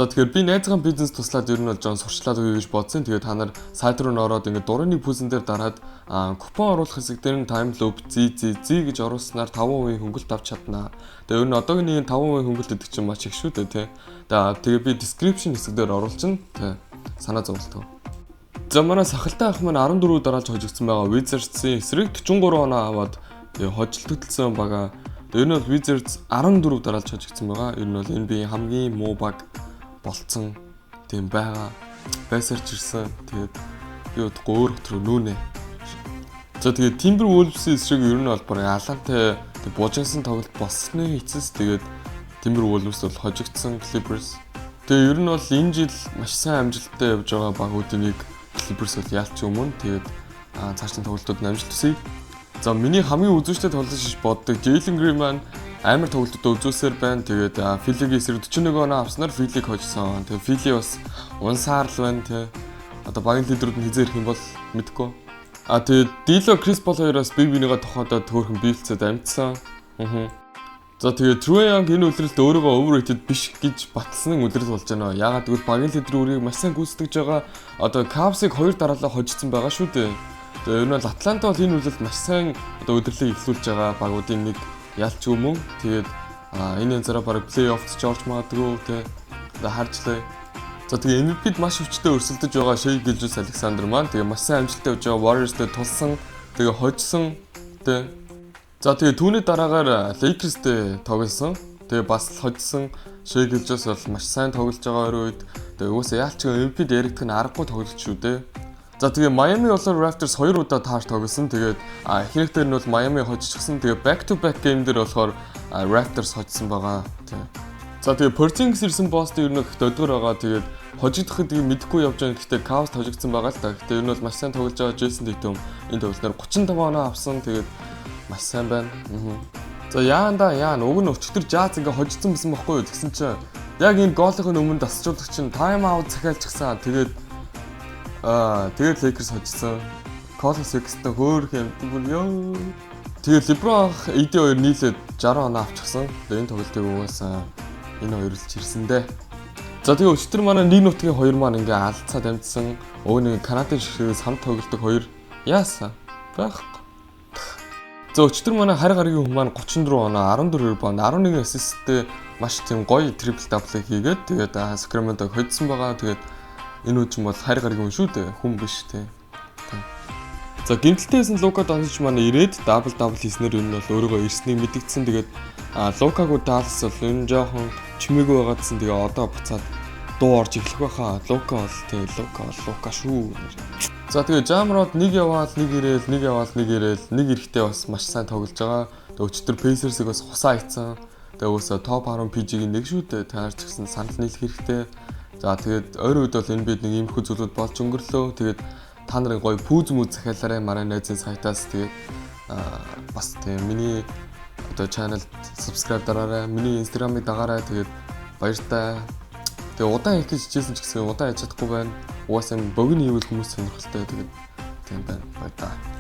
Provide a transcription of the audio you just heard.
За тэгэхээр би найзгаан бизнес туслаад ер нь бол жоон сурчлаад өгье гэж бодсон. Тэгээд та нар сайт руу ороод ингээд дурын пүүсэн дээр дараад купон оруулах хэсэг дээр нь time loop ZZZ гэж оруулснаар 5% хөнгөлт авч чаднаа. Тэгээд ер нь одоогийн 5% хөнгөлт гэдэг чинь маш их шүү дээ тий. Тэгээд би description хэсэг дээр оруулчихна тий. Санаа зовлтоо. За манай сахалтай ах маань 14 дараалж хожигдсан байгаа Wizards-ийн эсрэг 43 оноо аваад тэгээд хожил төтөлсөн байгаа. Тэгээд ер нь бол Wizards 14 дараалж хожигдсан байгаа. Ер нь бол NBA хамгийн муу баг болцсон тийм байгаа. Байсарч ирсэн. Тэгээд би удахгүй өөр хөтрөө нүүнэ. За тэгээд Timberwolves-ийн эсрэг ер нь бол баг алантай бужинсан тоглолт болсны эцэс тэгээд Timberwolves бол хожигдсан Clippers. Тэгээд ер нь бол энэ жил маш сайн амжилттай явж байгаа багуудын нэг Clippers бол яалч өмнө тэгээд цаашдын тоглолтууд амжилт төсөй. За миний хамгийн үзүүштэй тоглолт шиж боддог Jalen Green маань амар тоглолтод үзүүлсээр байна. Тэгээд Philly-гийн эсрэг 41 оноо авснаар Philly-г хожсон. Тэгээд Philly бас унсаар л байна тий. Одоо багийн лидерүүд нь хизээ ирэх юм бол мэдэхгүй. Тэгээд D'Lo Chris Paul хоёроос бие бинийгээ тохиодоод төөрхөн биелцээд амжсан. За тэгээд Trae Young энэ үлрэлт өөрийгөө overrated биш гэж батлсан үлрэл болж байна. Яагаад гэвэл багийн лидер үрийг маш сайн гүйцэтгэж байгаа. Одоо Cavs-ыг 2 дараалал хожигдсан байгаа шүү дээ. Тэгээд ер нь бол Атланта бол энэ үлрэлт маш сайн одоо удирлыг эхлүүлж байгаа багуудын нэг ялч өмнө. Тэгээд энэ янзаараа баг плей-оффт ч орж магадгүй тий. Одоо харжлаа. За тэгээд MVP-д маш хүчтэй өрсөлдөж байгаа Shai Gilgeous-Alexander маань тэгээд маш сайн амжилттай явж байгаа Warriors-тэй тулсан. Тэгээд хожсон тий. За тэгээд түүний дараагаар Lakers-тэй тоглосон. Тэгээд бас хожсон Shai Gilgeous бол маш сайн тоглож байгаа өөр үед. Тэгээд уусаа яалч MVP-д яригдах нь аргагүй тоглож шүү дээ. За тэгээ Miami болон Raptors 2 удаа таарч тоглосон. Тэгээд эхнийх дээр нь бол Miami хожчихсан. Тэгээ back to back game дээр болохоор Raptors хожсон байгаа. За тэгээ Porzingis ирсэн Boston ер нь их додгор байгаа. Тэгээд хожигдохыг мэдэхгүй явж байгаа. Гэхдээ Cavs хожигдсан байгаа л та. Гэхдээ ер нь бол маш сайн тоглож байгаа Jason Tatum энэ тоглолтоор 35 оноо авсан. Тэгээд маш сайн байна. За яана уг нь өчтөр Jazz ингээ хожигдсан байсан байхгүй юу? Тэгсэн чинь яг энэ гоолын өмнө дасчуулагч чинь time out захиалчихсан. Тэгээд Lakers хожсон. Colin Sexton хөөх юм ёо. Тэгээд LeBron AD хоёр нийлээд 60 оноо авчихсан. Тэгээд энэ тоглолтыг угаасаа энэ хоёр л чирсэндээ. За тэгээд өчтөр манай нэг нутгийн хоёр маань ингээ алдцаад амжсан. Өөний Канадын ширхээс хамт тоглолтог хоёр яасан байхгүй. За өчтөр манай харь гарагийн хүн маань 34 оноо 14 rebound 11 assist-тэй маш тийм гоё triple double хийгээд тэгээд Sacramento-г хоцсон байгаа. Тэгээд энэ үуч юм бол харь гарагийн хүн шүү дээ. Хүн биш те. За гинтэлтэйсэн Luka Doncic манай ирээд double хийснээр энэ бол өөрийгөө ирснийг мэдгдсэн. Тэгээд Luka-г Dallas бол энэ жоохон чимээгүй байгаа гэсэн. Тэгээ одоо буцаад дуу орж эхлэх байхаа. Luka бол те Luka шүү. За тэгээ Jamrod нэг яваал нэг ирээл нэг эрэхтэй бас маш сайн тоглож байгаа. Тэгээ өчтөр Pacers-ыг бас хусаа хийцэн. Тэгээ өөөсө топ 10 PG-ийн нэг шүү дээ. Таарч гисэн санал нийлэх хэрэгтэй. За тэгээд ойр үед бол энэ бид нэг иймэрхүү зүйлүүд болж өнгөрлөө. Тэгээд та нарын гоё пүүз мүз захиалаарай манай найзын сайтаас. Тэгээд бас тийм миний одоо channel subscribe дараарай. Миний Instagram-ыг дагаарай. Тэгээд баяртай. Тэгээд удаан хийх гэж хичээсэн ч гэсэн удаан хийж чадахгүй байна. Угаасаа богино хийвэл хүмүүс сонирхолтой. Тэгээд тийм байна. Баярлалаа.